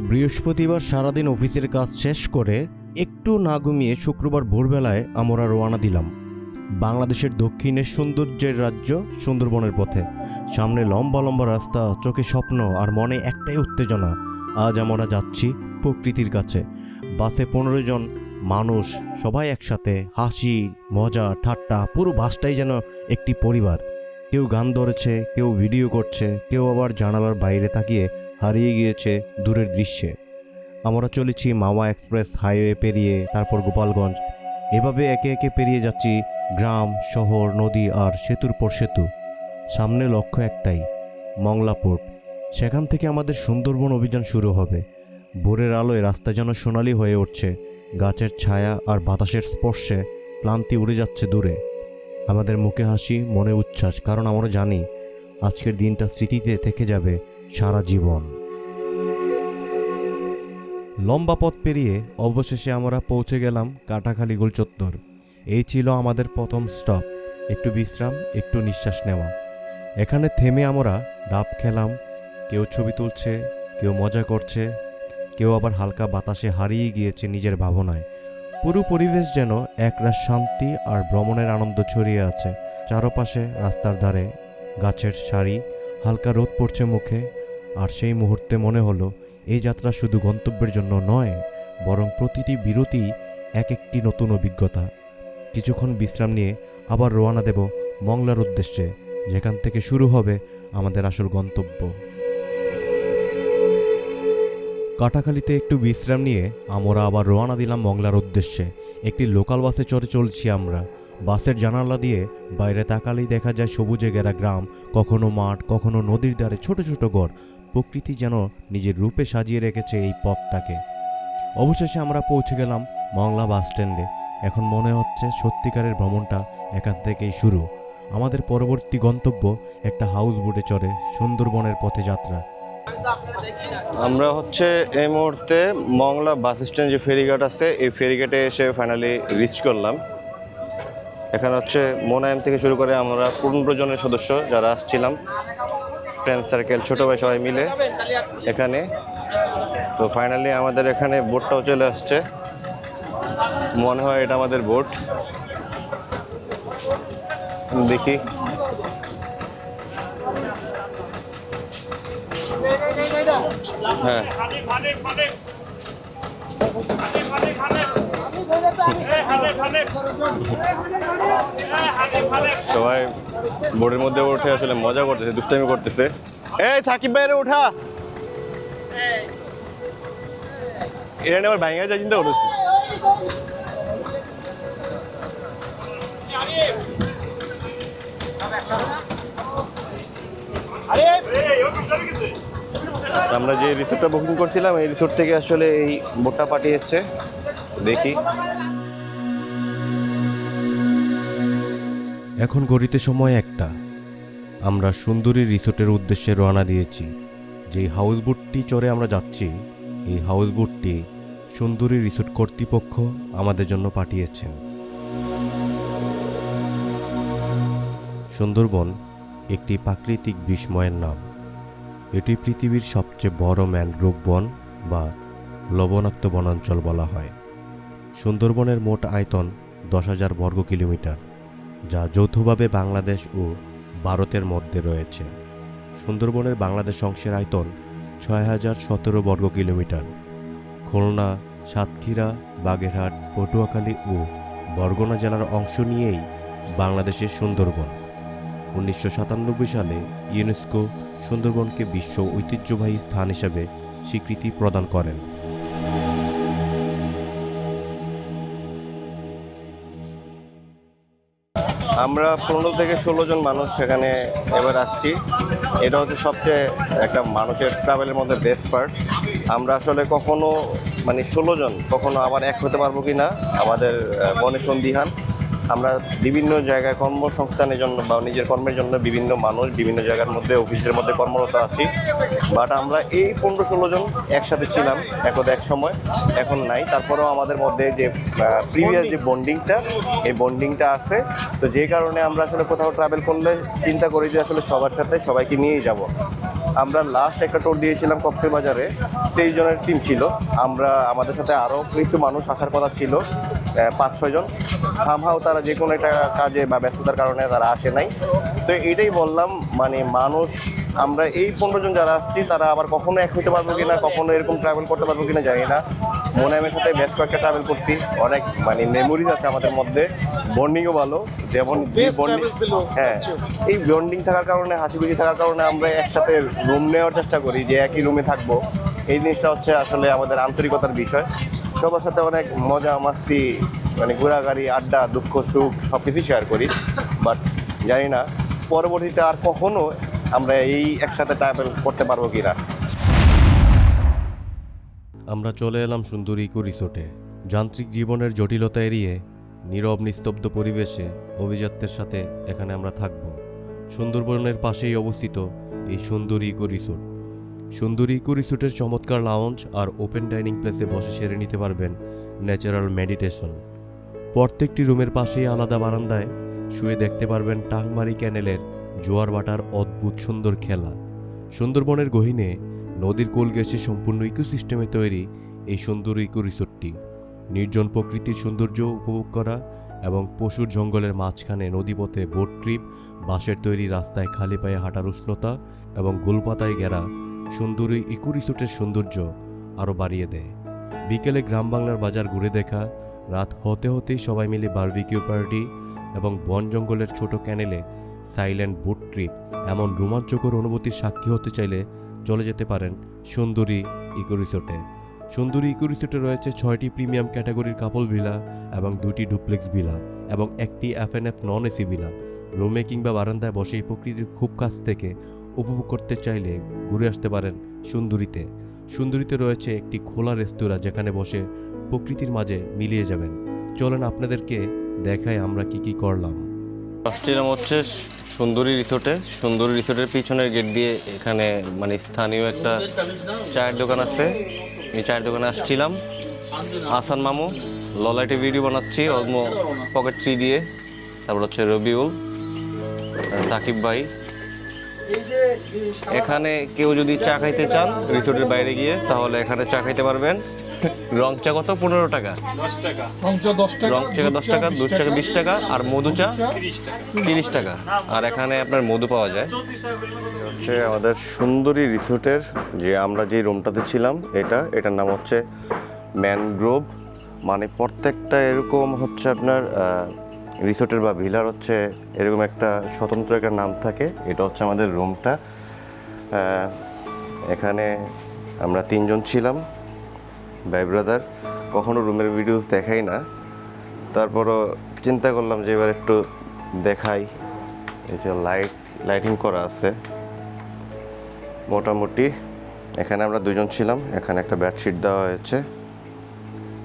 বৃহস্পতিবার সারাদিন অফিসের কাজ শেষ করে একটু না ঘুমিয়ে শুক্রবার ভোরবেলায় আমরা রওনা দিলাম বাংলাদেশের দক্ষিণের সৌন্দর্যের রাজ্য সুন্দরবনের পথে। সামনে লম্বা লম্বা রাস্তা, চোখে স্বপ্ন আর মনে একটাই উত্তেজনা। আজ আমরা যাচ্ছি প্রকৃতির কাছে। বাসে 15 জন মানুষ, সবাই একসাথে, হাসি মজা ঠাট্টা, পুরো বাসটাই যেন একটি পরিবার। কেউ গান ধরেছে, কেউ ভিডিও করছে, কেউ আবার জানালার বাইরে তাকিয়ে হারিয়ে গিয়েছে দূরের দৃশ্যে। আমরা চলেছি মাওয়া এক্সপ্রেস হাইওয়ে পেরিয়ে, তারপর গোপালগঞ্জ। এভাবে একে একে পেরিয়ে যাচ্ছি গ্রাম, শহর, নদী আর সেতুর পর সেতু। সামনে লক্ষ্য একটাই, মংলা পোর্ট। সেখান থেকে আমাদের সুন্দরবন অভিযান শুরু হবে। ভোরের আলোয় রাস্তা যেন সোনালি হয়ে উঠছে। গাছের ছায়া আর বাতাসের স্পর্শে ক্লান্তি উড়ে যাচ্ছে দূরে। আমাদের মুখে হাসি, মনে উচ্ছ্বাস, কারণ আমরা জানি আজকের দিনটা স্মৃতিতে থেকে যাবে সারা জীবন। লম্বা পথ পেরিয়ে অবশেষে আমরা পৌঁছে গেলাম কাটাখালী গোল চত্বর। এই ছিল আমাদের প্রথম স্টপ। একটু বিশ্রাম, একটু নিঃশ্বাস নেওয়া। এখানে থেমে আমরা ডাব খেলাম। কেউ ছবি তুলছে, কেউ মজা করছে, কেউ আবার হালকা বাতাসে হারিয়ে গিয়েছে নিজের ভাবনায়। পুরো পরিবেশ যেন একরাশ শান্তি আর ভ্রমণের আনন্দ ছড়িয়ে আছে। চারপাশে রাস্তার ধারে গাছের সারি, হালকা রোদ পড়ছে মুখে। আর সেই মুহূর্তে মনে হলো এই যাত্রা শুধু গন্তব্যের জন্য নয়, বরং প্রতিটি বিরতি এক একটি নতুন অভিজ্ঞতা। কিছুক্ষণ বিশ্রাম নিয়ে আবার রওনা দেব মংলার উদ্দেশ্যে, যেখান থেকে শুরু হবে আমাদের আসল গন্তব্য। কাটাখালীতে একটু বিশ্রাম নিয়ে আমরা আবার রওনা দিলাম মংলার উদ্দেশ্যে। একটি লোকাল বাসে চড়ে চলছি আমরা। বাসের জানালা দিয়ে বাইরে তাকালেই দেখা যায় সবুজে ঘেরা গ্রাম, কখনো মাঠ, কখনো নদীর ধারে ছোট ছোট ঘর। প্রকৃতি যেন নিজের রূপে সাজিয়ে রেখেছে এই পথটাকে। অবশেষে আমরা পৌঁছে গেলাম মংলা বাস স্ট্যান্ডে। এখন মনে হচ্ছে সত্যিকারের ভ্রমণটা এখান থেকেই শুরু। আমাদের পরবর্তী গন্তব্য একটা হাউস বোটে চড়ে সুন্দরবনের পথে যাত্রা। আমরা এই মুহূর্তে মংলা বাস স্ট্যান্ড যে ফেরিঘাট আছে, এই ফেরিঘাটে এসে ফাইনালি রিচ করলাম। এখানে মোনায়েম থেকে শুরু করে আমরা 15 জনের সদস্য যারা আসছিলাম, ফ্রেন্ড সার্কেল, ছোটো ভাই সবাই মিলে এখানে। তো ফাইনালি আমাদের এখানে বোটটাও চলে আসছে। মনে হয় এটা আমাদের বোট। দেখি, হ্যাঁ, সবাই বোটের মধ্যে উঠে আসলে মজা করতেছে, দুষ্টামি করতেছে। এই সাকিব ভাইরে ওঠা, এটা নিয়ে আবার ভাইঙ্গা যা চিন্তা করতেছি। আমরা যে রিসোর্টটা বুকিং করছিলাম, এই রিসোর্ট থেকে আসলে এই বোটটা পাঠিয়েছে। দেখি, এখন ঘড়িতে সময় 1টা। আমরা সুন্দরী রিসোর্টের উদ্দেশ্যে রওনা দিয়েছি। যেই হাউস বোটটি চড়ে আমরা যাচ্ছি, এই হাউস বোটটি সুন্দরী রিসোর্ট কর্তৃপক্ষ আমাদের জন্য পাঠিয়েছেন। সুন্দরবন একটি প্রাকৃতিক বিস্ময়ের নাম। এটি পৃথিবীর সবচেয়ে বড় ম্যানগ্রোভ বন বা লবণাক্ত বনাঞ্চল বলা হয়। সুন্দরবনের মোট আয়তন 10,000 বর্গ কিলোমিটার, যা যৌথভাবে বাংলাদেশ ও ভারতের মধ্যে রয়েছে। সুন্দরবনের বাংলাদেশ অংশের আয়তন 6,017 বর্গ কিলোমিটার। খুলনা, সাতক্ষীরা, বাগেরহাট, পটুয়াখালী ও বরগুনা জেলার অংশ নিয়েই বাংলাদেশের সুন্দরবন। 1997 সালে ইউনেস্কো সুন্দরবনকে বিশ্ব ঐতিহ্যবাহী স্থান হিসেবে স্বীকৃতি প্রদান করেন। আমরা 15 থেকে 16 জন মানুষ সেখানে এবার আসছি। এটা সবচেয়ে একটা মানুষের ট্রাভেলের মধ্যে বেস্ট পার্ট। আমরা আসলে কখনো 16 জন কখনো আবার এক হতে পারবো কি না, আমাদের মনে সন্দিহান। আমরা বিভিন্ন জায়গায় কর্মসংস্থানের জন্য বা নিজের কর্মের জন্য বিভিন্ন মানুষ বিভিন্ন জায়গার মধ্যে অফিসের মধ্যে কর্মরত আছি। বাট আমরা এই 15-16 জন একসাথে ছিলাম এক সময়, এখন নাই। তারপরেও আমাদের মধ্যে যে প্রিভিয়াস যে বন্ডিংটা, এই বন্ডিংটা আছে। তো যে কারণে আমরা আসলে কোথাও ট্রাভেল করলে চিন্তা করি যে আসলে সবার সাথে সবাইকে নিয়েই যাব। আমরা লাস্ট একটা ট্যুর দিয়েছিলাম কক্সবাজারে, 23 জনের টিম ছিল। আমাদের সাথে আরও কিছু মানুষ আসার কথা ছিল, 5-6 জন। সামহাও তারা যে কোনো একটা কাজে বা ব্যস্ততার কারণে তারা আসে নাই। তো এটাই বললাম, মানে মানুষ, আমরা এই 15 জন যারা আসছি তারা আবার কখনো এক হইতে পারবো কিনা, কখনো এরকম ট্রাভেল করতে পারবো কিনা জানি না। মোনায়েমের সাথে বেশ কয়েকটা ট্রাভেল করছি, অনেক মানে মেমোরিজ আছে আমাদের মধ্যে, বন্ডিংও ভালো। যেমন হ্যাঁ, এই বন্ডিং থাকার কারণে, হাসি খুশি থাকার কারণে আমরা একসাথে রুম নেওয়ার চেষ্টা করি, যে একই রুমে থাকবো। এই জিনিসটা হচ্ছে আসলে আমাদের আন্তরিকতার বিষয়। সবার সাথে অনেক মজা মাস্তি, মানে ঘোরাঘুরি, আড্ডা, দুঃখ সুখ সব কিছুই শেয়ার করি। বাট জানি না পরবর্তীতে আর কখনো আমরা এই একসাথে ট্রাভেল করতে পারবো কিনা। আমরা চলে এলাম সুন্দর ইকো রিসোর্টে। যান্ত্রিক জীবনের জটিলতা এড়িয়ে নীরব নিস্তব্ধ পরিবেশে অভিজাত্যের সাথে এখানে আমরা থাকব। সুন্দরবনের পাশেই অবস্থিত এই সুন্দরী ইকো রিসোর্ট। সুন্দরী ইকো রিসোর্টের চমৎকার লাউঞ্জ আর ওপেন ডাইনিং প্লেসে বসে সেরে নিতে পারবেন ন্যাচারাল মেডিটেশন। প্রত্যেকটি রুমের পাশেই আলাদা বারান্দায় শুয়ে দেখতে পারবেন টাংমারি ক্যানেলের জোয়ার ভাটার অদ্ভুত সুন্দর খেলা। সুন্দরবনের গহীনে নদীর কোল ঘেঁষে সম্পূর্ণ ইকোসিস্টেমে তৈরি এই সুন্দর ইকো রিসোর্টটি নির্জন প্রকৃতির সৌন্দর্য উপভোগ করা এবং পশুর জঙ্গলের মাঝখানে নদীপথে বোট ট্রিপ, বাঁশের তৈরি রাস্তায় খালি পায়ে হাঁটার উষ্ণতা এবং গোলপাতায় ঘেরা সুন্দর এই ইকো রিসোর্টের সৌন্দর্য আরও বাড়িয়ে দেয়। বিকেলে গ্রাম বাংলার বাজার ঘুরে দেখা, রাত হতে হতেই সবাই মিলে বারবিকিউ পার্টি এবং বন জঙ্গলের ছোট ক্যানেলে সাইলেন্ট বোট ট্রিপ, এমন রোমাঞ্চকর অনুভূতির সাক্ষী হতে চাইলে চলে যেতে পারেন সুন্দরী ইকো রিসোর্টে। সুন্দরী ইকো রিসোর্টে রয়েছে 6টি প্রিমিয়াম ক্যাটাগরির কাপল ভিলা এবং 2টি ডুপ্লেক্স ভিলা এবং একটি এফএনএফ নন এসি ভিলা। রুমে কিংবা বারান্দায় বসে প্রকৃতির খুব কাছ থেকে উপভোগ করতে চাইলে ঘুরে আসতে পারেন সুন্দরীতে। সুন্দরীতে রয়েছে একটি খোলা রেস্তোরাঁ, যেখানে বসে প্রকৃতির মাঝে মিলিয়ে যাবেন। চলেন আপনাদেরকে দেখাই আমরা কি করলাম। আসছিলাম হচ্ছে সুন্দরী রিসোর্টে। সুন্দরী রিসোর্টের পিছনের গেট দিয়ে এখানে মানে স্থানীয় একটা চায়ের দোকান আছে, এই চায়ের দোকানে আসছিলাম। আসান মামু ললাইটে ভিডিও বানাচ্ছি অলমো পকেট 3 দিয়ে, তারপর হচ্ছে রবিউল, সাকিব ভাই। এখানে কেউ যদি চা খাইতে চান রিসোর্টের বাইরে গিয়ে, তাহলে এখানে চা খাইতে পারবেন। রং চা কত? 15 টাকা। রং চা 10 টাকা, দুধ চা 20 টাকা, আর মধু চা 30 টাকা। আর এখানে আপনার মধু পাওয়া যায়। হচ্ছে আমাদের সুন্দরী রিসোর্টের যে আমরা যে রুমটাতে ছিলাম, এটার নাম হচ্ছে ম্যানগ্রোভ। মানে প্রত্যেকটা এরকম হচ্ছে আপনার রিসোর্টের বা ভিলার হচ্ছে এরকম একটা স্বতন্ত্র একটা নাম থাকে। এটা হচ্ছে আমাদের রুমটা। এখানে আমরা 3 জন ছিলাম, ভাই ব্রাদার। কখনো রুমের ভিডিওস দেখাই না, তারপরও চিন্তা করলাম যে এবার একটু দেখাই। এই যে লাইটিং করা আছে মোটামুটি। এখানে আমরা 2 জন ছিলাম। এখানে একটা বেডশিট দেওয়া হয়েছে।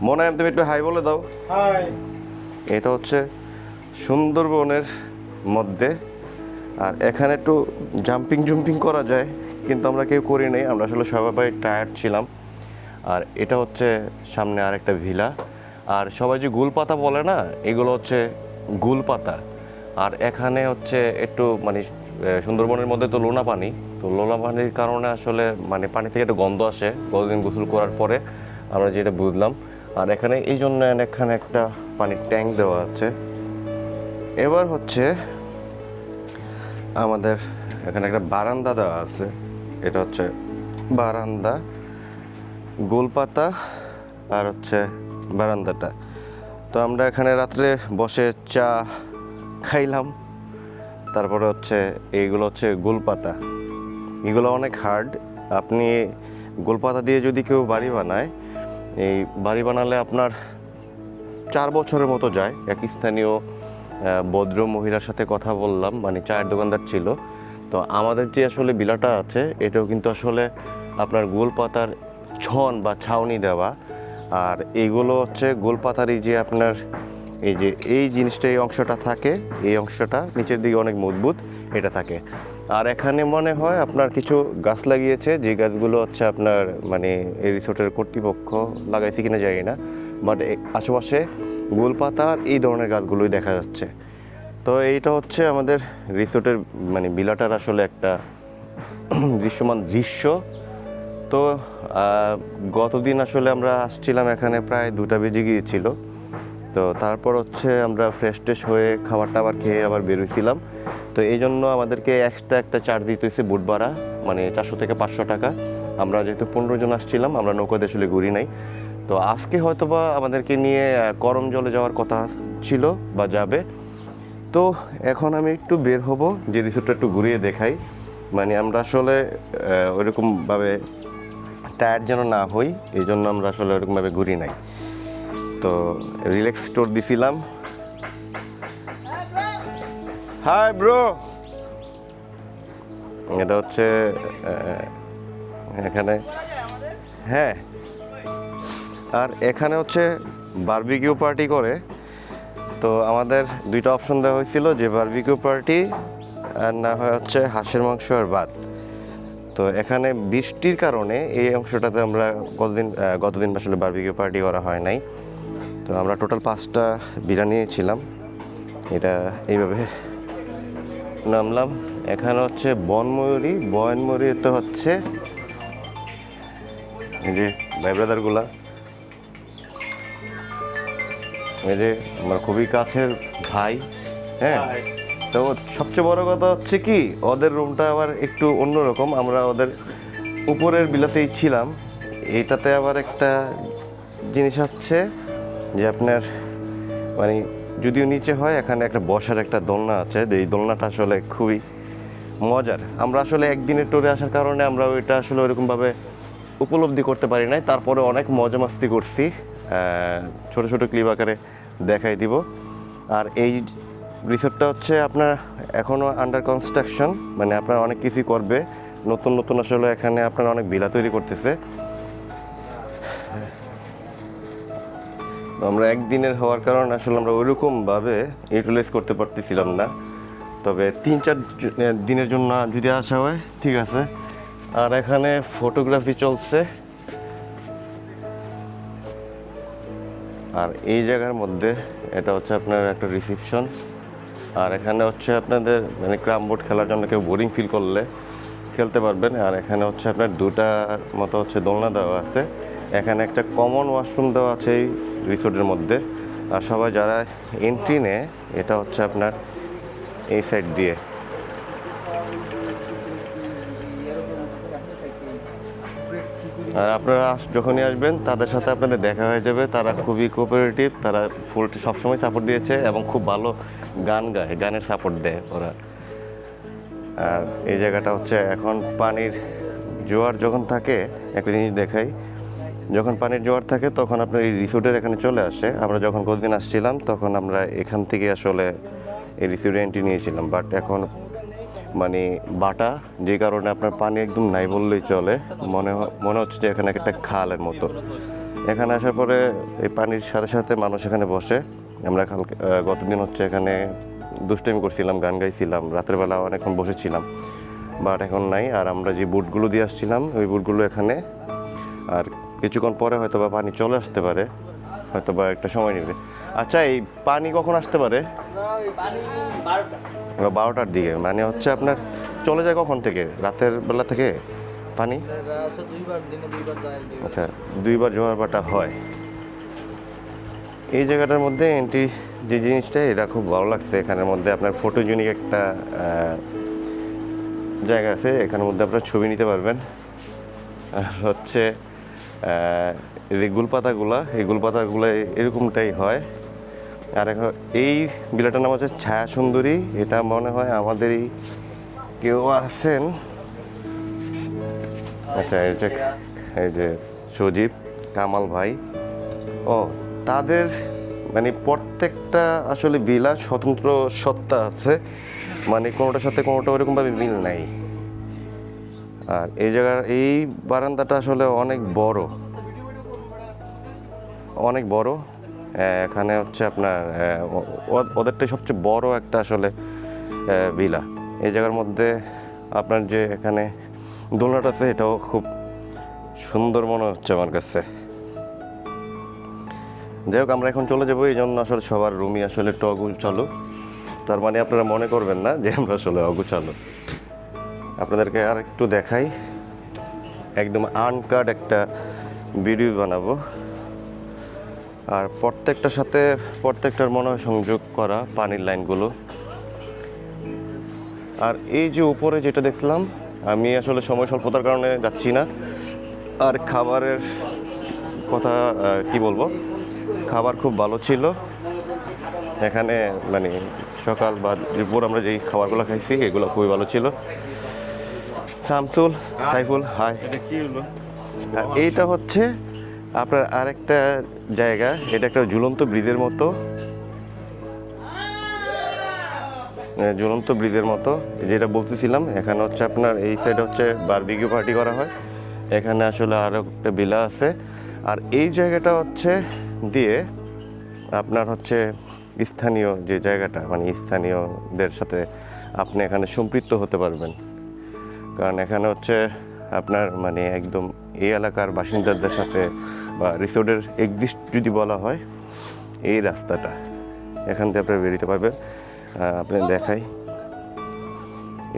মনে হয় তুমি একটু হাই বলে দাও। হাই। এটা হচ্ছে সুন্দরবনের মধ্যে, আর এখানে একটু জাম্পিং করা যায়, কিন্তু আমরা কেউ করি নাই। আমরা আসলে সবাই টায়ার্ড ছিলাম। আর এটা হচ্ছে সামনে আরেকটা ভিলা। আর সবাই যে গুলপাতা বলে না, এগুলো হচ্ছে গুলপাতা। আর এখানে হচ্ছে একটু মানে সুন্দরবনের মধ্যে তো লোনা পানি, তো লোনা পানির কারণে আসলে মানে পানি থেকে একটা গন্ধ আসে কতদিন গোসল করার পরে, আমরা যেটা বুঝলাম। আর এখানে এই জন্য এখানে একটা পানির ট্যাঙ্ক দেওয়া আছে। এবার হচ্ছে আমাদের এখানে একটা বারান্দা দেওয়া আছে। এটা হচ্ছে বারান্দা, গোলপাতা আর হচ্ছে বারান্দাটা। তো আমরা এখানে রাত্রে বসে চা খাইলাম। তারপরে হচ্ছে এইগুলো হচ্ছে গোলপাতা। এগুলো অনেক হার্ড। আপনি গোলপাতা দিয়ে যদি কেউ বাড়ি বানায়, এই বাড়ি বানালে আপনার 4 বছরের মতো যায়। এক স্থানীয় ভদ্র মহিলার সাথে কথা বললাম, মানে চায়ের দোকানদার ছিল। তো আমাদের যে আসলে বিলাটা আছে, এটাও কিন্তু আসলে আপনার গোলপাতার ছন বা ছাউনি দেওয়া। আর এইগুলো হচ্ছে গোলপাতারই যে আপনার এই জিনিসটা, এই অংশটা থাকে, এই অংশটা নিচের দিকে অনেক মজবুত এটা থাকে। আর এখানে মনে হয় আপনার কিছু গাছ লাগিয়েছে, যে গাছগুলো হচ্ছে আপনার মানে এই রিসোর্টের কর্তৃপক্ষ লাগাইছে কিনা জানি না, বাট আশেপাশে গোলপাতার এই ধরনের গাছগুলোই দেখা যাচ্ছে। তো এইটা হচ্ছে আমাদের রিসোর্টের মানে বিলাটার আসলে একটা দৃশ্যমান দৃশ্য। তো গতদিন আসলে আমরা আসছিলাম এখানে প্রায় 2টা বেজে গিয়েছিল। তো তারপর হচ্ছে আমরা ফ্রেশ ট্রেশ হয়ে খাবার টাবার খেয়ে আবার বেরোইছিলাম। তো এই জন্য আমাদেরকে এক্সট্রা একটা চার্জ দিতে হয়েছে বুট ভাড়া, মানে 400 থেকে 500 টাকা। আমরা যেহেতু 15 জন আসছিলাম, আমরা নৌকাতে আসলে ঘুরি নাই। তো আজকে হয়তোবা আমাদেরকে নিয়ে করম জলে যাওয়ার কথা ছিল বা যাবে। তো এখন আমি একটু বের হব, যে রিসোর্টটা একটু ঘুরিয়ে দেখাই। মানে আমরা আসলে ওইরকমভাবে টায়ার্ড যেন না হই, এই জন্য আমরা আসলে ওরকমভাবে ঘুরি নাই। তো রিল্যাক্স স্টোর দিছিলাম। হাই ব্রো, এটা হচ্ছে এখানে, হ্যাঁ। আর এখানে হচ্ছে বারবিকিউ পার্টি করে। তো আমাদের 2টা অপশন দেওয়া হয়েছিল, যে বারবিকিউ পার্টি আর না হয় হচ্ছে হাঁসের মাংস আর ভাত। তো এখানে বৃষ্টির কারণে এই অংশটাতে আমরা গতদিন আসলে বারবিকিউ পার্টি করা হয় নাই। তো আমরা টোটাল 5টা বিরিয়ানি নিয়েছিলাম। এটা এইভাবে নামলাম। এখানে হচ্ছে বনময়ূরীতে হচ্ছে এই যে ভাই ব্রাদারগুলা, এই যে আমার খুবই কাছের ভাই, হ্যাঁ। তো সবচেয়ে বড় কথা হচ্ছে কি, ওদের রুমটা আবার একটু অন্যরকম। আমরা ওদের উপরের বিলাতেই ছিলাম। এইটাতে আবার একটা জিনিস হচ্ছে যে আপনার মানে যদিও নিচে হয়, এখানে একটা বসার একটা দোলনা আছে। এই দোলনাটা আসলে খুবই মজার। আমরা আসলে একদিনের ট্যুরে আসার কারণে আমরা ওইটা আসলে ওইরকমভাবে উপলব্ধি করতে পারি নাই। তারপরে অনেক মজা মাস্তি করছি, ছোট ছোট ক্লিপ আকারে দেখাই দিব। আর এই রিসোর্টটা হচ্ছে আপনার এখনও আন্ডার কনস্ট্রাকশন, মানে আপনার অনেক কিছুই করবে, নতুন নতুন আসলে এখানে আপনার অনেক ভিলা তৈরি করতেছে। আমরা একদিনের হওয়ার কারণে আসলে আমরা ওইরকমভাবে ইউটিলাইজ করতে পারতেছিলাম না। তবে 3-4 দিনের জন্য যদি আসা হয় ঠিক আছে। আর এখানে ফটোগ্রাফি চলছে। আর এই জায়গার মধ্যে এটা হচ্ছে আপনার একটা রিসেপশন। আর এখানে হচ্ছে আপনাদের মানে ক্রাম বোর্ড খেলার জন্য কেউ বোরিং ফিল করলে খেলতে পারবেন। আর এখানে হচ্ছে আপনার 2টার মতো হচ্ছে দোলনা দেওয়া আছে। এখানে একটা কমন ওয়াশরুম দেওয়া আছে এই রিসোর্টের মধ্যে। আর সবাই যারা এন্ট্রি নেয়, এটা হচ্ছে আপনার এই সাইড দিয়ে। আর আপনারা যখনই আসবেন তাদের সাথে আপনাদের দেখা হয়ে যাবে। তারা খুবই কোঅপারেটিভ, তারা ফুল সবসময় সাপোর্ট দিয়েছে এবং খুব ভালো গান গায়, গানের সাপোর্ট দেয় ওরা। আর এই জায়গাটা হচ্ছে এখন পানির জোয়ার যখন থাকে, একটা জিনিস দেখাই, যখন পানির জোয়ার থাকে তখন আপনার এই রিসোর্টের এখানে চলে আসে। আমরা যখন কতদিন আসছিলাম তখন আমরা এখান থেকে আসলে এই রিসোর্টে এন্ট্রি নিয়েছিলাম। বাট এখন মানে বাটা, যে কারণে আপনার পানি একদম নাই বললেই চলে। মনে হচ্ছে যে এখানে একটা খালের মতো। এখানে আসার পরে এই পানির সাথে সাথে মানুষ এখানে বসে। আমরা গতদিন হচ্ছে এখানে দুষ্টামি করছিলাম, গান গাইছিলাম, রাতের বেলা অনেকক্ষণ বসেছিলাম, বাট এখন নাই। আর আমরা যে বুটগুলো দিয়ে আসছিলাম ওই বুটগুলো এখানে, আর কিছুক্ষণ পরে হয়তো বা পানি চলে আসতে পারে, হয়তো বা একটা সময় নেবে। আচ্ছা, এই পানি কখন আসতে পারে? 12টার দিকে। মানে হচ্ছে আপনার চলে যায় কখন থেকে? রাতের বেলা থেকে পানি? আচ্ছা, 2বার জোয়ার ভাটা হয়। এই জায়গাটার মধ্যে এন্ট্রি যে জিনিসটা, এটা খুব ভালো লাগছে। এখানের মধ্যে আপনার ফটোজেনিক একটা জায়গা আছে, এখানের মধ্যে আপনার ছবি নিতে পারবেন। আর হচ্ছে এই যে গুলপাতাগুলো, এই গুলপাতাগুলো এরকমটাই হয়। আর এই বিলাটার নাম হচ্ছে ছায়া সুন্দরী। এটা মনে হয় আমাদেরই কেউ আছেন। আচ্ছা, এই যে সজীব কামাল ভাই, ও তাদের মানে প্রত্যেকটা আসলে বিলা স্বতন্ত্র সত্তা আছে, মানে কোনোটার সাথে কোনোটা ওরকমভাবে মিল নাই। আর এই জায়গার এই বারান্দাটা আসলে অনেক বড়, অনেক বড়। এখানে হচ্ছে আপনার ওদেরটাই সবচেয়ে বড় একটা আসলে ভিলা। এই জায়গার মধ্যে আপনার যে এখানে দোলনাটা আছে, এটাও খুব সুন্দর মনে হচ্ছে আমার কাছে। যাই হোক, আমরা এখন চলে যাবো। এই জন্য আসলে সবার রুমই আসলে একটু অগুছালো। তার মানে আপনারা মনে করবেন না যে আমরা আসলে অগুছালো। আপনাদেরকে আর একটু দেখাই, একদম আনকাট একটা ভিডিও বানাবো। আর প্রত্যেকটার সাথে প্রত্যেকটার মনে হয় সংযোগ করা পানির লাইনগুলো। আর এই যে উপরে যেটা দেখলাম, আমি আসলে সময় স্বল্পতার কারণে যাচ্ছি না। আর খাবারের কথা কি বলবো, খাবার খুব ভালো ছিল এখানে, মানে সকাল বা দুপুর আমরা যেই খাবারগুলো খাইছি এগুলো খুবই ভালো ছিল। শামসুল, সাইফুল, হাই। আর এইটা হচ্ছে আপনার আরেকটা জায়গা, এটা একটা ঝুলন্ত ব্রিজের মতো, যেটা বলতেছিলাম। এখানে হচ্ছে আপনার এই সাইডে হচ্ছে বারবিকিউ পার্টি করা হয়, এখানে আসলে আরও একটা ভিলা আছে। আর এই জায়গাটা হচ্ছে দিয়ে আপনার হচ্ছে স্থানীয় যে জায়গাটা, মানে স্থানীয়দের সাথে আপনি এখানে সম্পৃক্ত হতে পারবেন। কারণ এখানে হচ্ছে আপনার মানে একদম এই এলাকার বাসিন্দাদের সাথে বা রিসোর্টের এক্সিস্ট যদি বলা হয়, এই রাস্তাটা এখান থেকে আপনি বেরোতে পারবেন। আপনি দেখাই,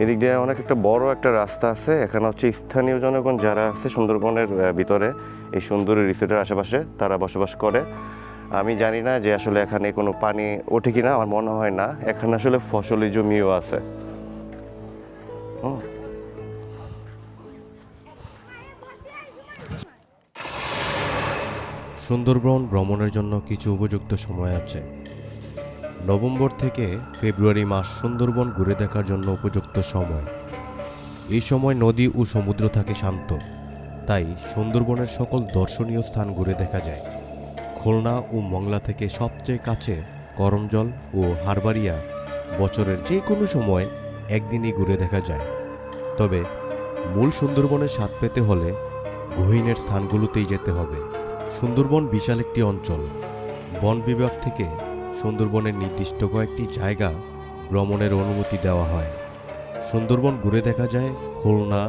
এদিক দিয়ে অনেক একটা বড় একটা রাস্তা আছে। এখানে হচ্ছে স্থানীয় জনগণ যারা আছে সুন্দরবনের ভিতরে এই সুন্দরী রিসোর্টের আশেপাশে তারা বসবাস করে। আমি জানি না যে আসলে এখানে কোনো পানি ওঠে কিনা, আমার মনে হয় না। এখানে আসলে ফসলি জমিও আছে। সুন্দরবন ভ্রমণের জন্য কিছু উপযুক্ত সময় আছে। নভেম্বর থেকে ফেব্রুয়ারি মাস সুন্দরবন ঘুরে দেখার জন্য উপযুক্ত সময়। এই সময় নদী ও সমুদ্র থাকে শান্ত, তাই সুন্দরবনের সকল দর্শনীয় স্থান ঘুরে দেখা যায়। খুলনা ও মংলা থেকে সবচেয়ে কাছে করমজল ও হারবাড়িয়া বছরের যে কোনো সময় একদিনই ঘুরে দেখা যায়। তবে মূল সুন্দরবনের স্বাদ পেতে হলে গহীনের স্থানগুলোতেই যেতে হবে। সুন্দরবন বিশাল একটি অঞ্চল। বন বিভাগ থেকে সুন্দরবনের নির্দিষ্ট কয়েকটি জায়গা ভ্রমণের অনুমতি দেওয়া হয়। সুন্দরবন ঘুরে দেখা যায় খুলনা,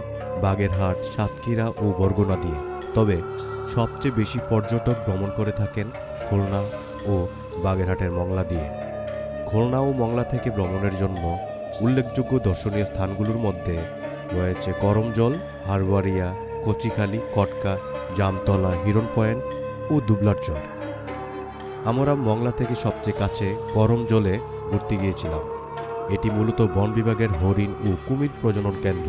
বাগেরহাট, সাতক্ষীরা ও বরগুনা দিয়ে। তবে সবচেয়ে বেশি পর্যটক ভ্রমণ করে থাকেন খুলনা ও বাগেরহাটের মংলা দিয়ে। খুলনা ও মংলা থেকে ভ্রমণের জন্য উল্লেখযোগ্য দর্শনীয় স্থানগুলোর মধ্যে রয়েছে করমজল, হারবাড়িয়া, কচিখালী, কটকা, জামতলা, হিরণ পয়েন্ট ও দুবলার চর। আমরা মংলা থেকে সবচেয়ে কাছে করমজলে ঘুরতে গিয়েছিলাম। এটি মূলত বন বিভাগের হরিণ ও কুমির প্রজনন কেন্দ্র।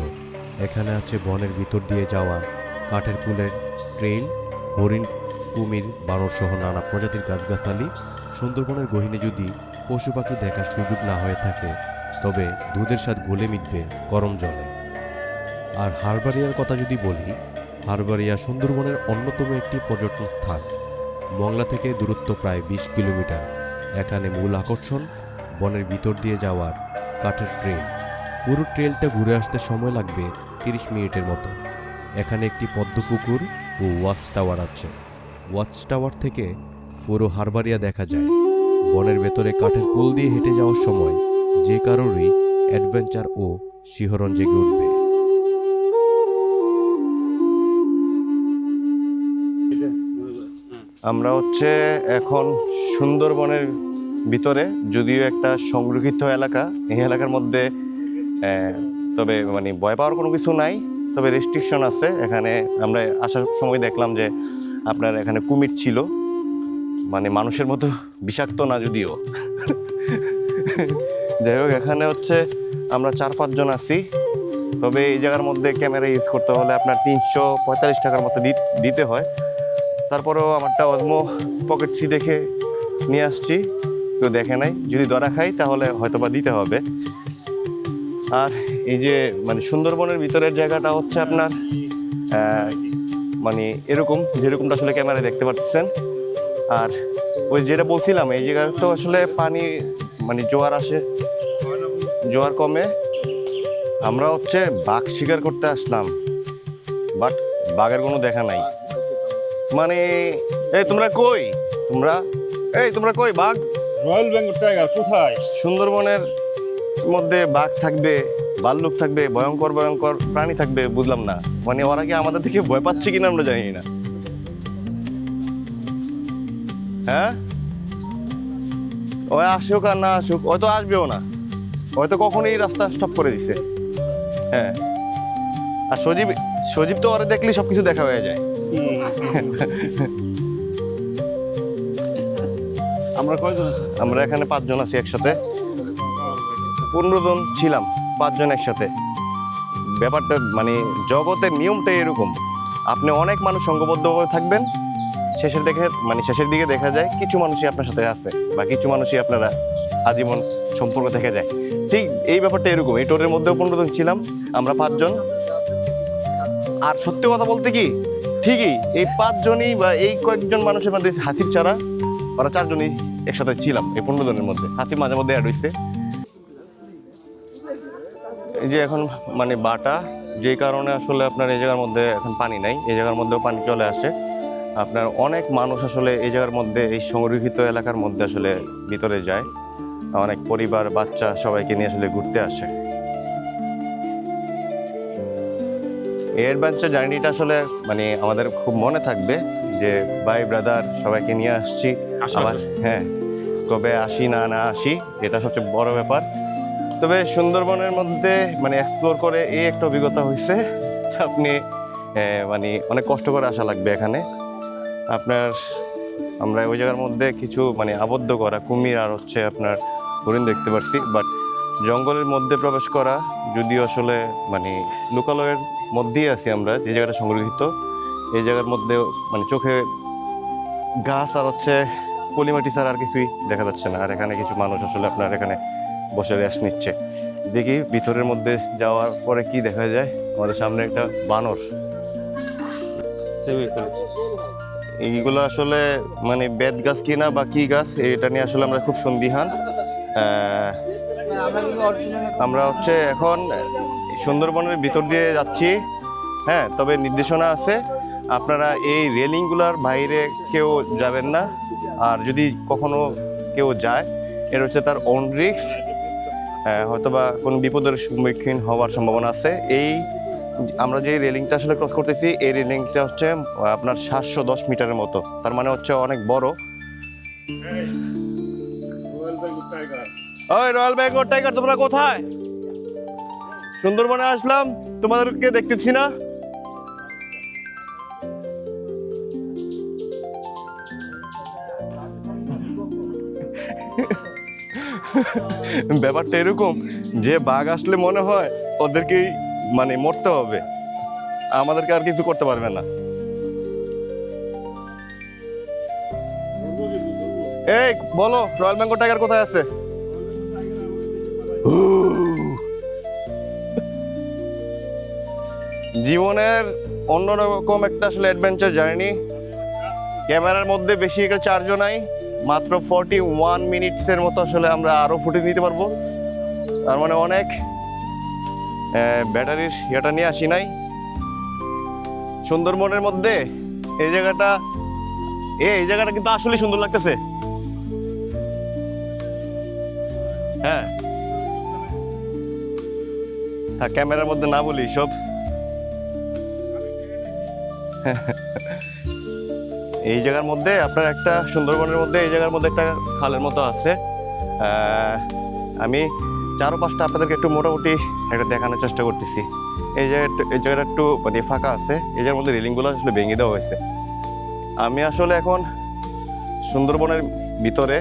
এখানে আছে বনের ভিতর দিয়ে যাওয়া কাঠের পুলের ট্রেইল, হরিণ, কুমির, বানর সহ নানা প্রজাতির গাছগাছালি। সুন্দরবনের গহীনে যদি পশু পাখি দেখার সুযোগ না হয়ে থাকে, তবে দুধের স্বাদ গলে মিটবে করমজলে। আর হারবাড়িয়ার কথা যদি বলি, হারবাড়িয়া সুন্দরবনের অন্যতম একটি পর্যটন স্থান। মংলা থেকে দূরত্ব প্রায় 20 কিলোমিটার। এখানে মূল আকর্ষণ বনের ভিতর দিয়ে যাওয়ার কাঠের ট্রেল। পুরো ট্রেলটা ঘুরে আসতে সময় লাগবে 30 মিনিটের মতো। এখানে একটি পদ্মপুকুর ও ওয়াচ টাওয়ার আছে। ওয়াচ টাওয়ার থেকে পুরো হারবাড়িয়া দেখা যায়। বনের ভেতরে কাঠের পুল দিয়ে হেঁটে যাওয়ার সময় যে কারোরই অ্যাডভেঞ্চার ও শিহরণ জেগে উঠবে। আমরা হচ্ছে এখন সুন্দরবনের ভিতরে, যদিও একটা সংরক্ষিত এলাকা, এই এলাকার মধ্যে তবে মানে ভয় পাওয়ার কোনো কিছু নাই, তবে রেস্ট্রিকশন আছে। এখানে আমরা আসার সময় দেখলাম যে আপনার এখানে কুমির ছিল, মানে মানুষের মতো বিষাক্ত না যদিও। যাই হোক, এখানে হচ্ছে আমরা 4-5 জন আছি। তবে এই জায়গার মধ্যে ক্যামেরা ইউজ করতে হলে আপনার 345 টাকার মতো দিতে হয়। তারপরেও আমারটা অজমো পকেট সি দেখে নিয়ে আসছি, কেউ দেখে নাই। যদি ধরা খাই তাহলে হয়তো বা দিতে হবে। আর এই যে মানে সুন্দরবনের ভিতরের জায়গাটা হচ্ছে আপনার মানে এরকম, যেরকমটা আসলে ক্যামেরায় দেখতে পাচ্ছেন। আর ওই যেটা বলছিলাম, এই জায়গায় তো আসলে পানি মানে জোয়ার আসে, জোয়ার কমে। আমরা হচ্ছে বাঘ শিকার করতে আসলাম, বাট বাঘের কোনো দেখা নাই। মানে এই তোমরা কই, তোমরা কই বাঘ? রয়্যাল বেঙ্গল টাইগার কোথায়? সুন্দরবনের মধ্যে বাঘ থাকবে, ভাল্লুক থাকবে, ভয়ঙ্কর ভয়ঙ্কর প্রাণী থাকবে, বুঝলাম না। মানে ওরা কি আমাদের থেকে ভয় পাচ্ছে কিনা আমরা জানি না। হ্যাঁ, ওই আসুক আর না আসুক, হয়তো আসবেও না, হয়তো কখনই রাস্তা স্টপ করে দিছে। হ্যাঁ, আর সজীব সজীব তো ওরা দেখলে সবকিছু দেখা হয়ে যায়। আমরা কয়জন আছি? আমরা এখানে 5 জন আছি একসাথে, 15 জন ছিলাম, 5 জন একসাথে। ব্যাপারটা মানে জগতের নিয়মটাই এরকম, আপনি অনেক মানুষ সংঘবদ্ধভাবে থাকবেন, শেষের দিকে দেখা যায় কিছু মানুষই আপনার সাথে আছে বা কিছু মানুষই আপনারা আজীবন সম্পর্ক থেকে যায়। ঠিক এই ব্যাপারটা এরকম, এই টোরের মধ্যেও 15 জন ছিলাম, আমরা 5 জন। আর সত্যি কথা বলতে কি, ঠিকই এই 5 জনই বা এই কয়েকজন মানুষের মধ্যে হাসিব ছাড়া ওরা 4 জনই একসাথে ছিলাম এই 15 জনের মধ্যে। হাসিব মাঝে মধ্যে অ্যাড হয়েছে। এই যে এখন মানে বাটা, যে কারণে আসলে আপনার এই জায়গার মধ্যে এখন পানি নাই, এই জায়গার মধ্যেও পানি চলে আসে। আপনার অনেক মানুষ আসলে এই জায়গার মধ্যে, এই সংরক্ষিত এলাকার মধ্যে আসলে ভিতরে যায়, অনেক পরিবার বাচ্চা সবাইকে নিয়ে আসলে ঘুরতে আসে। এই অ্যাডভেঞ্চার জার্নিটা আসলে মানে আমাদের খুব মনে থাকবে যে ভাই ব্রাদার সবাইকে নিয়ে আসছি, আবার হ্যাঁ কবে আসি না আসি, এটা সবচেয়ে বড় ব্যাপার। তবে সুন্দরবনের মধ্যে মানে এক্সপ্লোর করে এই একটা অভিজ্ঞতা হয়েছে, আপনি মানে অনেক কষ্ট করে আসা লাগবে এখানে। আপনার আমরা ওই জায়গার মধ্যে কিছু মানে আবদ্ধ করা কুমির আর হচ্ছে আপনার হরিণ দেখতে পারছি, বাট জঙ্গলের মধ্যে প্রবেশ করা, যদিও আসলে মানে লোকালয়ের মধ্যেই আছি আমরা, যে জায়গাটা সংরক্ষিত, এই জায়গার মধ্যে মানে চোখে গাছ আর হচ্ছে পলিমাটি ছাড়া আর কিছুই দেখা যাচ্ছে না। আর এখানে কিছু মানুষ আসলে আপনার এখানে বসে রেস্ট নিচ্ছে। দেখি ভিতরের মধ্যে যাওয়ার পরে কি দেখা যায়। আমাদের সামনে একটা বানর, এইগুলো আসলে মানে বেত গাছ কিনা বা কি গাছ, এটা নিয়ে আসলে আমরা খুব সন্দিহান। আমরা হচ্ছে এখন সুন্দরবনের ভিতর দিয়ে যাচ্ছি, হ্যাঁ, তবে নির্দেশনা আছে আপনারা এই রেলিংগুলোর বাইরে কেউ যাবেন না। আর যদি কখনো কেউ যায়, এটা হচ্ছে তার ওন রিস্ক, হয়তোবা কোনো বিপদের সম্মুখীন হওয়ার সম্ভাবনা আছে। এই আমরা যে রেলিংটা আসলে ক্রস করতেছি, এই রেলিংটা হচ্ছে আপনার 710 মিটারের মতো, তার মানে হচ্ছে অনেক বড়। ওই রয়্যাল বেঙ্গল টাইগার, তোমরা কোথায়? সুন্দরবনে আসলাম, তোমাদেরকে দেখতেছি না। ব্যাপারটা এরকম যে বাঘ আসলে মনে হয় ওদেরকেই মানে মরতে হবে, আমাদেরকে আর কিছু করতে পারবে না। এই বলো, রয়্যাল বেঙ্গল টাইগার কোথায় আছে? জীবনের অন্যরকম একটা আসলে অ্যাডভেঞ্চার জার্নি। ক্যামেরার মধ্যে বেশি একটা চার্জও নাই, মাত্র 41 মিনিটসের মতো আসলে আমরা আরও ফুটেজ নিতে পারবো। তার মানে অনেক ব্যাটারির ইয়েটা নিয়ে আসি নাই। সুন্দরবনের মধ্যে এই জায়গাটা কিন্তু আসলে সুন্দর লাগতেছে। হ্যাঁ, ক্যামেরার মধ্যে না বলি সব। এই জায়গার মধ্যে আপনার একটা সুন্দরবনের মধ্যে এই জায়গার মধ্যে একটা খালের মতো আছে। আমি 4-5টা আপনাদেরকে একটু মোটামুটি একটা দেখানোর চেষ্টা করতেছি। এই জায়গাটা একটু মানে ফাঁকা আছে, এই জায়গার মধ্যে রেলিংগুলো আসলে ভেঙে দেওয়া হয়েছে। আমি আসলে এখন সুন্দরবনের ভিতরে।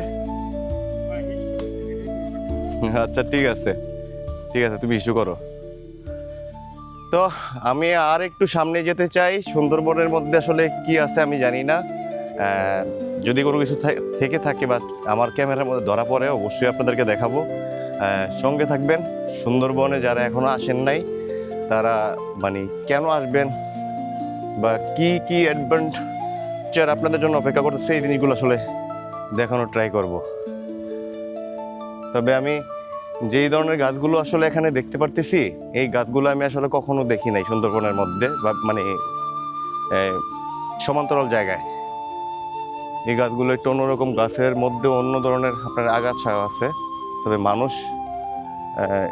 আচ্ছা ঠিক আছে, তুমি ইস্যু করো। তো আমি আর একটু সামনে যেতে চাই। সুন্দরবনের মধ্যে আসলে কি আছে আমি জানি না, যদি কোনো কিছু থেকে থাকে বা আমার ক্যামেরার মধ্যে ধরা পড়ে অবশ্যই আপনাদেরকে দেখাবো। সঙ্গে থাকবেন। সুন্দরবনে যারা এখনো আসেন নাই তারা মানে কেন আসবেন বা কি কি অ্যাডভেঞ্চার আপনাদের জন্য অপেক্ষা করতেছে, এই জিনিসগুলো আসলে দেখানোর ট্রাই করব। তবে আমি যেই ধরনের গাছগুলো আসলে এখানে দেখতে পারতেছি, এই গাছগুলো আমি আসলে কখনো দেখি নাই সুন্দরবনের মধ্যে বা মানে সমান্তরাল জায়গায়। এই গাছগুলো একটু অন্যরকম, গাছের মধ্যে অন্য ধরনের আপনার আগাছা আছে। তবে মানুষ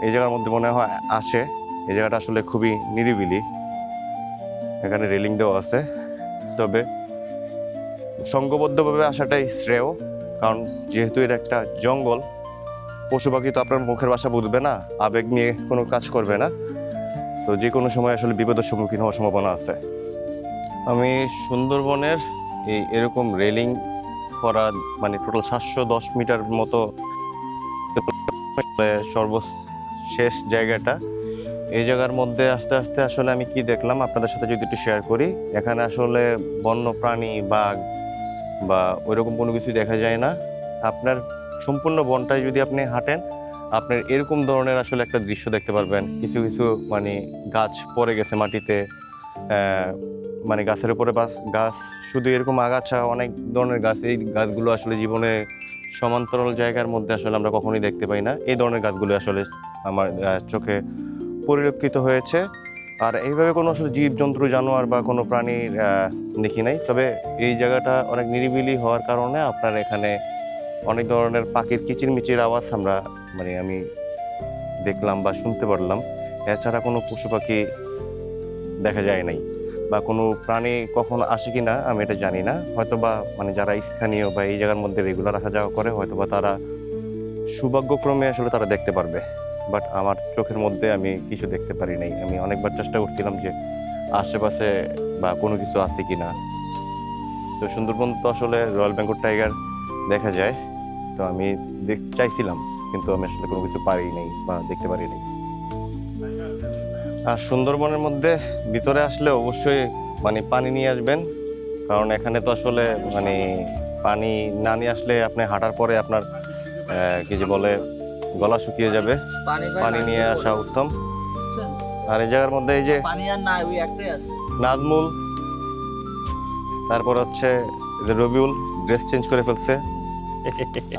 এই জায়গার মধ্যে মনে হয় আসে। এই জায়গাটা আসলে খুবই নিরিবিলি, এখানে রেলিং দেওয়া আছে। তবে সংঘবদ্ধভাবে আসাটাই শ্রেয়, কারণ যেহেতু এটা একটা জঙ্গল, পশু পাখি তো আপনার মুখের ভাষা বুঝবে না, আবেগ নিয়ে কোনো কাজ করবে না। তো যে কোনো সময় আসলে বিপদের সম্মুখীন হওয়ার সম্ভাবনা আছে। আমি সুন্দরবনের এরকম রেলিং করা মানে টোটাল 710 মিটার মতো সর্বশেষ জায়গাটা। এই জায়গার মধ্যে আস্তে আস্তে আসলে আমি কি দেখলাম আপনাদের সাথে যদি একটু শেয়ার করি। এখানে আসলে বন্য প্রাণী, বাঘ বা ওইরকম কোনো কিছু দেখা যায় না। আপনার সম্পূর্ণ বনটায় যদি আপনি হাঁটেন, আপনার এরকম ধরনের আসলে একটা দৃশ্য দেখতে পারবেন। কিছু কিছু মানে গাছ পড়ে গেছে মাটিতে, মানে গাছের উপরে গাছ, শুধু এরকম আগাছা, অনেক ধরনের গাছ। এই গাছগুলো আসলে জীবনে সমান্তরাল জায়গার মধ্যে আসলে আমরা কখনোই দেখতে পাই না। এই ধরনের গাছগুলো আসলে আমার চোখে পরিলক্ষিত হয়েছে। আর এইভাবে কোনো আসলে জীবজন্তু, জানোয়ার বা কোনো প্রাণীর দেখি নাই। তবে এই জায়গাটা অনেক নিরিবিলি হওয়ার কারণে আপনার এখানে অনেক ধরনের পাখির কিচিরমিচির আওয়াজ আমি দেখলাম বা শুনতে পারলাম। এছাড়া কোনো পশু পাখি দেখা যায় নাই, বা কোনো প্রাণী কখনো আসে কি না আমি এটা জানি না। হয়তোবা মানে যারা স্থানীয় বা এই জায়গার মধ্যে রেগুলার আসা যাওয়া করে, হয়তোবা তারা সৌভাগ্যক্রমে আসলে তারা দেখতে পারবে। বাট আমার চোখের মধ্যে আমি কিছু দেখতে পারি নাই। আমি অনেকবার চেষ্টা করছিলাম যে আশেপাশে বা কোনো কিছু আছে কি না। তো সুন্দরবন তো আসলে রয়্যাল বেঙ্গল টাইগার দেখা যায়, তো আমি চাইছিলাম, কিন্তু আমি আসলে কোনো কিছু পারি নাই বা দেখতে পারি নাই। আর সুন্দরবনের মধ্যে ভিতরে আসলে অবশ্যই মানে পানি নিয়ে আসবেন, কারণ এখানে তো আসলে মানে পানি না নিয়ে আসলে আপনি হাঁটার পরে আপনার কি যে বলে গলা শুকিয়ে যাবে। পানি নিয়ে আসা উত্তম। আর এই জায়গার মধ্যে এই যে নাজমুল, তারপর হচ্ছে রবিউল ড্রেস চেঞ্জ করে ফেলছে,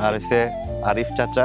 আর হচ্ছে আরিফ চাচা,